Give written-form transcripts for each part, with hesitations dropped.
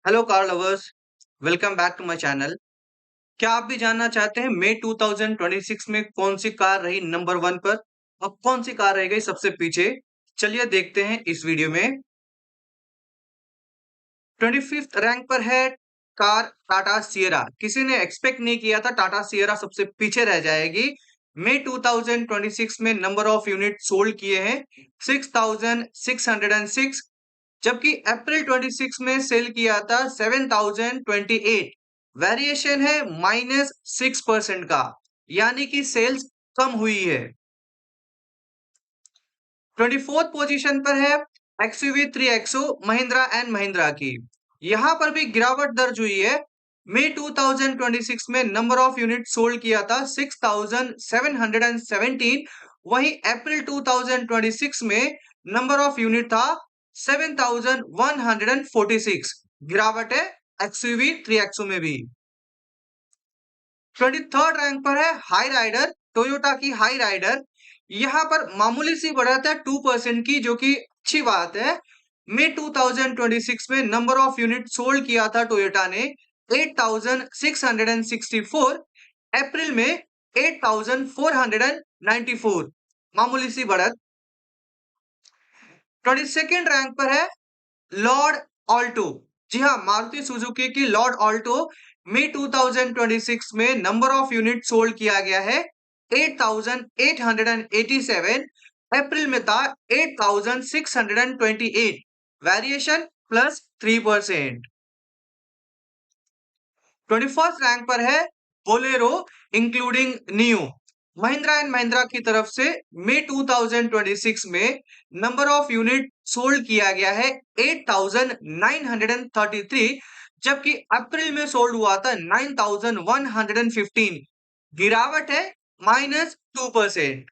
Hello car lovers, welcome back to my channel. क्या आप भी जानना चाहते हैं मई 2026 में कौन सी कार रही नंबर वन पर और कौन सी कार रह गई सबसे पीछे? चलिए देखते हैं इस वीडियो में। 25th रैंक पर है कार टाटा सियरा। किसी ने एक्सपेक्ट नहीं किया था टाटा सियरा सबसे पीछे रह जाएगी। मई 2026 में नंबर ऑफ यूनिट सोल्ड किए हैं 6606, जबकि अप्रैल 26 में सेल किया था 7028। वेरिएशन है -6% का, यानी कि सेल्स कम हुई है। 24th पोजीशन पर है XUV 3XO Mahindra and Mahindra की। यहां पर भी गिरावट दर्ज हुई है। मई 2026 में नंबर ऑफ यूनिट सोल्ड किया था 6717। वहीं अप्रैल 2026 में नंबर ऑफ यूनिट था 7146। गिरावट है एक्सयूवी 3XO में भी। 23rd रैंक पर है हाई राइडर, टोयोटा की हाई राइडर। यहाँ पर मामूली सी बढ़त है 2% की, जो कि अच्छी बात है। मई 2026 में नंबर ऑफ यूनिट सोल्ड किया था टोयोटा ने 8664। अप्रैल में 8494, मामूली सी बढ़त। 22nd रैंक पर है लॉर्ड ऑल्टो। जी हाँ, मारुति सुजुकी की लॉर्ड ऑल्टो। मई 2026 में नंबर ऑफ यूनिट सोल्ड किया गया है 8887। अप्रैल में था 8628। वेरिएशन +3%। 21st रैंक पर है Bolero including neo. Mahindra and Mahindra की तरफ से मई 2026 में नंबर ऑफ यूनिट सोल्ड किया गया है 8933, जबकि अप्रैल में सोल्ड हुआ था 9115। गिरावट है -2%।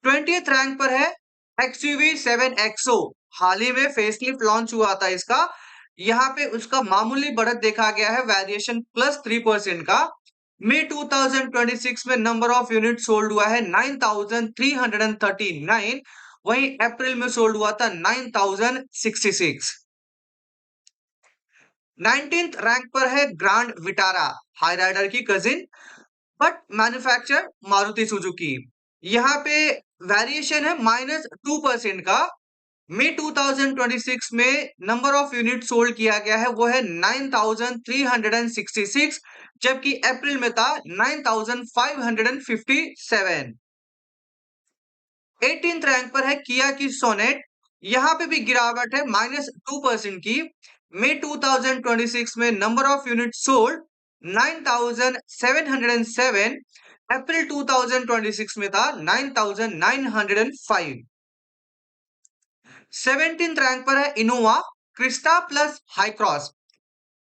20th रैंक पर है एक्सयूवी 7XO। हाल ही में फेसलिफ्ट लॉन्च हुआ था इसका। यहाँ पे उसका मामूली बढ़त देखा गया है, वेरिएशन +3% का। मई 2026 में नंबर ऑफ यूनिट सोल्ड हुआ है 9339। वहीं अप्रैल में सोल्ड हुआ था 9066। 19th रैंक पर है ग्रैंड विटारा, हाई राइडर की cousin, but manufacture Maruti Suzuki. यहाँ पे वेरिएशन है -2% का। मई 2026 में नंबर ऑफ यूनिट सोल्ड किया गया है वो है 9366, जबकि अप्रैल में था 9557। 18th रैंक पर है किया की सोनेट। यहाँ पे भी गिरावट है -2% की। मई 2026 में नंबर ऑफ यूनिट सोल्ड 9707। अप्रैल 2026 में था 9905। 17th रैंक पर है Innova Crysta plus high cross.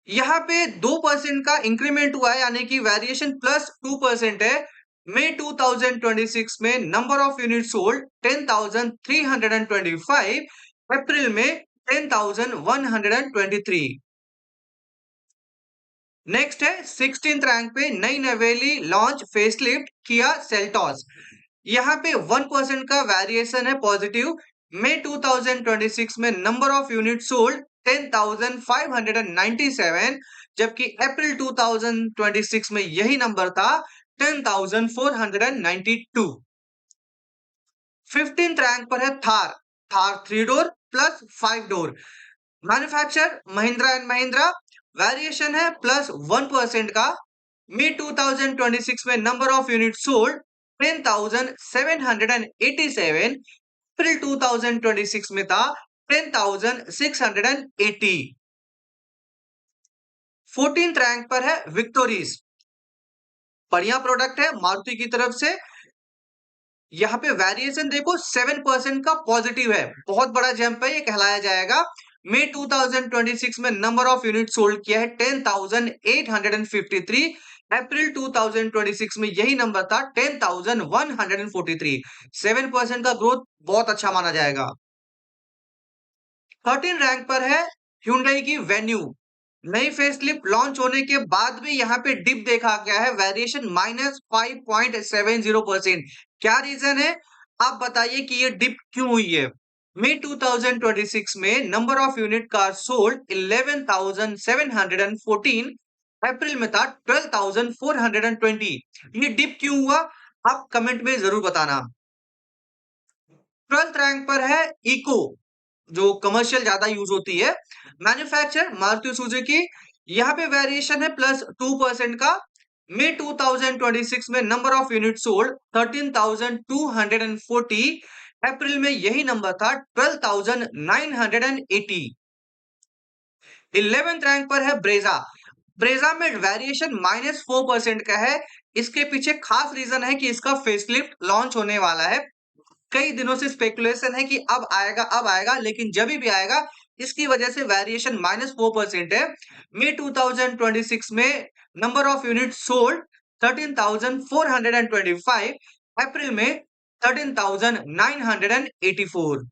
यहाँ पे 2% का इंक्रीमेंट हुआ है, यानी कि वेरिएशन +2% है। मई 2026 में नंबर ऑफ यूनिट सोल्ड 10325। अप्रैल में 10123। नेक्स्ट है 16th रैंक पे नई नवेली लॉन्च फेसलिफ्ट किया सेल्टॉस। यहाँ पे 1% का वेरिएशन है पॉजिटिव। मई 2026 में नंबर ऑफ यूनिट सोल्ड 10597, जबकि अप्रैल 2026 में यही नंबर था 10492। 15th रैंक पर है Thar, Thar 3 door plus 5 door. Manufacture Mahindra and Mahindra. Variation है +1% का। मई 2026 में नंबर ऑफ यूनिट सोल्ड 10787। अप्रैल 2026 में था 10680। 14th रैंक पर है विक्टोरीज। बढ़िया प्रोडक्ट है मारुति की तरफ से। यहाँ पे वेरिएशन देखो 7% का पॉजिटिव है, बहुत बड़ा जंप है, ये कहलाया जाएगा। मई 2026 में नंबर ऑफ यूनिट सोल्ड किया है 10853। अप्रैल 2026 में यही नंबर था 10143। 7% का ग्रोथ बहुत अच्छा माना जाएगा। 13 रैंक पर है Hyundai की वेन्यू। नई फेसलिफ्ट लॉन्च होने के बाद भी यहाँ पे डिप देखा गया है, वेरिएशन -5.70%। क्या रीजन है, आप बताइए कि ये डिप क्यों हुई है? मई 2026 में number of unit car sold 11,714, अप्रैल में था 12,420। ये डिप क्यों हुआ, आप कमेंट में जरूर बताना। 12th रैंक पर है इको, जो कमर्शियल ज्यादा यूज होती है। मैन्युफैक्चर मारुति सुजुकी, यहाँ पे वेरिएशन है +2% का। मई 2026 में नंबर ऑफ यूनिट सोल्ड 13,240, अप्रैल में यही नंबर था 12,980। 11th रैंक पर है ब्रेजा। ब्रेजा में वेरिएशन -4% का है। इसके पीछे खास रीजन है कि इसका फेसलिफ्ट लॉन्च होने वाला है। कई दिनों से स्पेकुलेशन है कि अब आएगा, लेकिन जब भी आएगा इसकी वजह से वेरिएशन -4% है। मई 2026 में नंबर ऑफ यूनिट सोल्ड 13,425, अप्रैल में 13,984।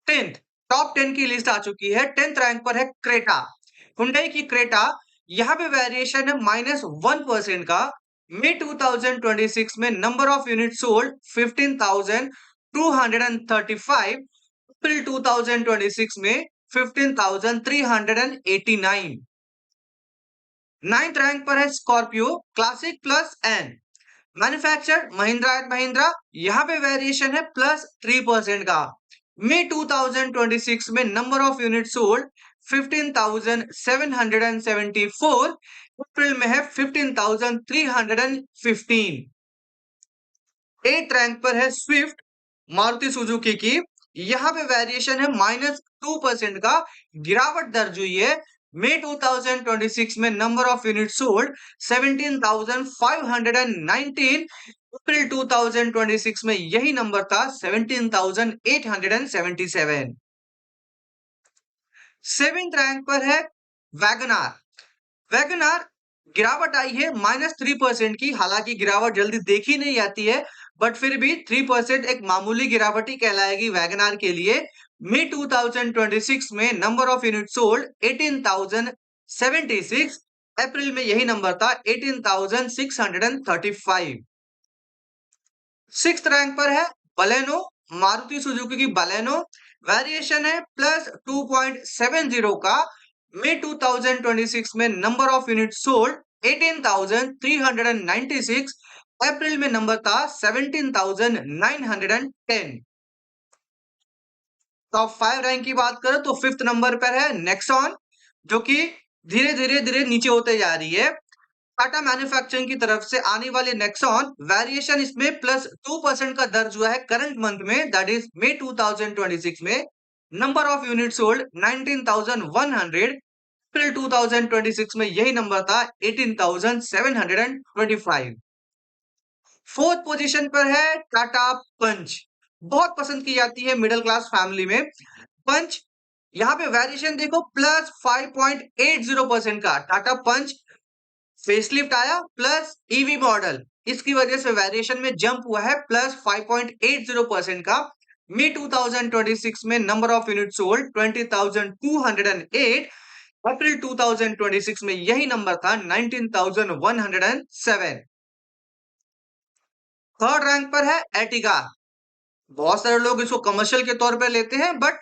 10th, टॉप 10 की लिस्ट आ चुकी है। 10th रैंक पर है क्रेटा, हुंडई की क्रेटा। यहाँ पे वेरिएशन है -1% का। मई 2026 में नंबर ऑफ यूनिट सोल्ड 15,235, अप्रैल 2026 में 15,389। 9th रैंक पर है Scorpio classic plus N, manufactured Mahindra and Mahindra. यहाँ पे वेरिएशन है +3% का। मई 2026 में नंबर ऑफ यूनिट सोल्ड 15,774, अप्रैल में है 15,315। 8th रैंक पर है स्विफ्ट मारुति सुजुकी की। यहाँ पे वेरिएशन है -2% का, गिरावट दर्ज हुई है। मई 2026 में नंबर ऑफ यूनिट सोल्ड 17,519, अप्रैल 2026 में यही नंबर था 17,877। 7th रैंक पर है वैगनार। वैगनार गिरावट आई है -3% की। हालांकि गिरावट जल्दी देखी नहीं आती है, बट फिर भी 3% एक मामूली गिरावट ही कहलाएगी वैगनार के लिए। मई 2026 में नंबर ऑफ यूनिट सोल्ड 18,076, अप्रैल में यही नंबर था 18,635। 6th रैंक पर है बलेनो, मारुति सुजुकी की बलेनो। वेरिएशन है +2.70 का। मई 2026 में नंबर ऑफ यूनिट सोल्ड 18,396, अप्रैल में नंबर था 17,910। टॉप 5 रैंक की बात करें तो 5th नंबर पर है नेक्सॉन, जो कि धीरे धीरे नीचे होते जा रही है। टाटा मैन्युफैक्चरिंग की तरफ से आने वाले नेक्सॉन, वेरिएशन इसमें +2% का दर्ज हुआ है करंट मंथ में, दैट इज मई 2026 में। नंबर ऑफ यूनिट सोल्ड 19,100, अप्रैल 2026 में यही नंबर था 18,725। 4th पोजीशन पर है टाटा पंच, बहुत पसंद की जाती है मिडिल क्लास फैमिली में। पंच, यहाँ पे वेरिएशन देखो +5.80% का। टाटा पंच फेसलिफ्ट आया प्लस ईवी मॉडल, इसकी वजह से वेरिएशन में जंप हुआ है +5.80% का। मई 2026 में नंबर ऑफ यूनिट सोल्ड 20,208, अप्रैल 2026 में यही नंबर था 19,107। 3rd रैंक पर है एर्टिगा। बहुत सारे लोग इसको कमर्शियल के तौर पे लेते हैं, बट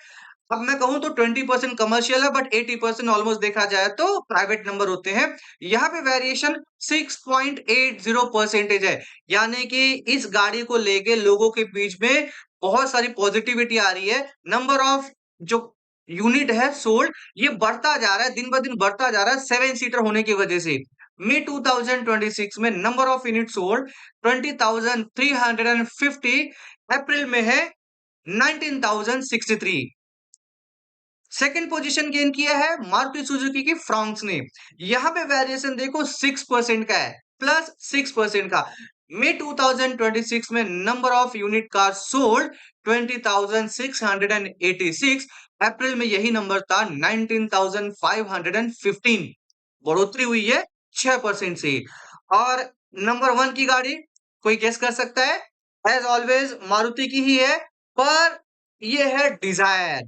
अब मैं कहूं तो 20% कमर्शियल है, बट 80% ऑलमोस्ट देखा जाए तो प्राइवेट नंबर होते हैं। यहाँ पे वेरिएशन 6.80% है, यानी कि इस गाड़ी को लेके लोगों के बीच में बहुत सारी पॉजिटिविटी आ रही है। नंबर ऑफ जो यूनिट है सोल्ड, ये बढ़ता जा रहा है, दिन ब दिन बढ़ता जा रहा है 7 सीटर होने की वजह से। मई 2026 में नंबर ऑफ यूनिट सोल्ड 20,350, अप्रैल में है 19,063। सेकंड पोजीशन गेन किया है मारुति सुजुकी की फ्रॉन्क्स ने। यहाँ पे वेरिएशन देखो 6% का है, +6% का। मई 2026 में number of unit car sold 20,686, अप्रैल में यही नंबर था 19,515। बढ़ोतरी हुई है 6% से। और नंबर 1 की गाड़ी कोई गेस कर सकता है? एज ऑलवेज मारुति की ही है, पर ये है डिजायर।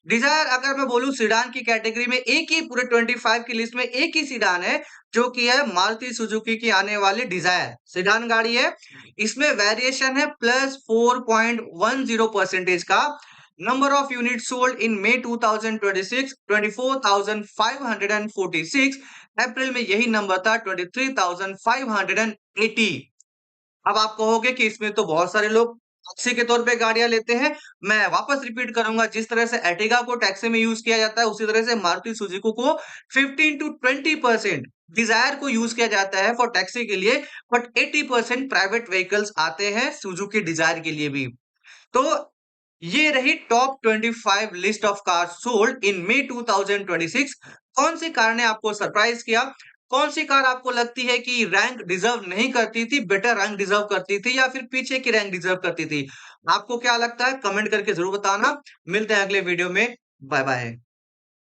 डिजायर अगर मैं बोलूँ सेडान की कैटेगरी में एक ही पूरे 25 की लिस्ट में एक ही सेडान है, जो कि है मारुति सुजुकी की आने वाली डिजायर। सेडान गाड़ी है, इसमें वेरिएशन है प्लस 4.10% का। Number of unit sold in May 2026 24,546। अप्रैल में यही नंबर था 23,580। अब आप कहोगे कि इसमें तो बहुत सारे लोग टैक्सी के तौर पे गाड़ियां लेते हैं। मैं वापस रिपीट करूंगा, जिस तरह से एर्टिगा को टैक्सी में यूज किया जाता है, उसी तरह से मारुति सुजुकी को 15 टू 20% डिजायर को यूज किया जाता है फॉर टैक्सी के लिए, बट 80% प्राइवेट व्हीकल्स आते हैं सुजुकी डिजायर के लिए भी। तो ये रही top 25 list of cars sold in May 2026। कौन सी कार ने आपको सरप्राइज किया? कौन सी कार आपको लगती है कि रैंक डिजर्व नहीं करती थी, बेटर रैंक डिजर्व करती थी, या फिर पीछे की रैंक डिजर्व करती थी? आपको क्या लगता है? कमेंट करके जरूर बताना। मिलते हैं अगले वीडियो में। Bye bye.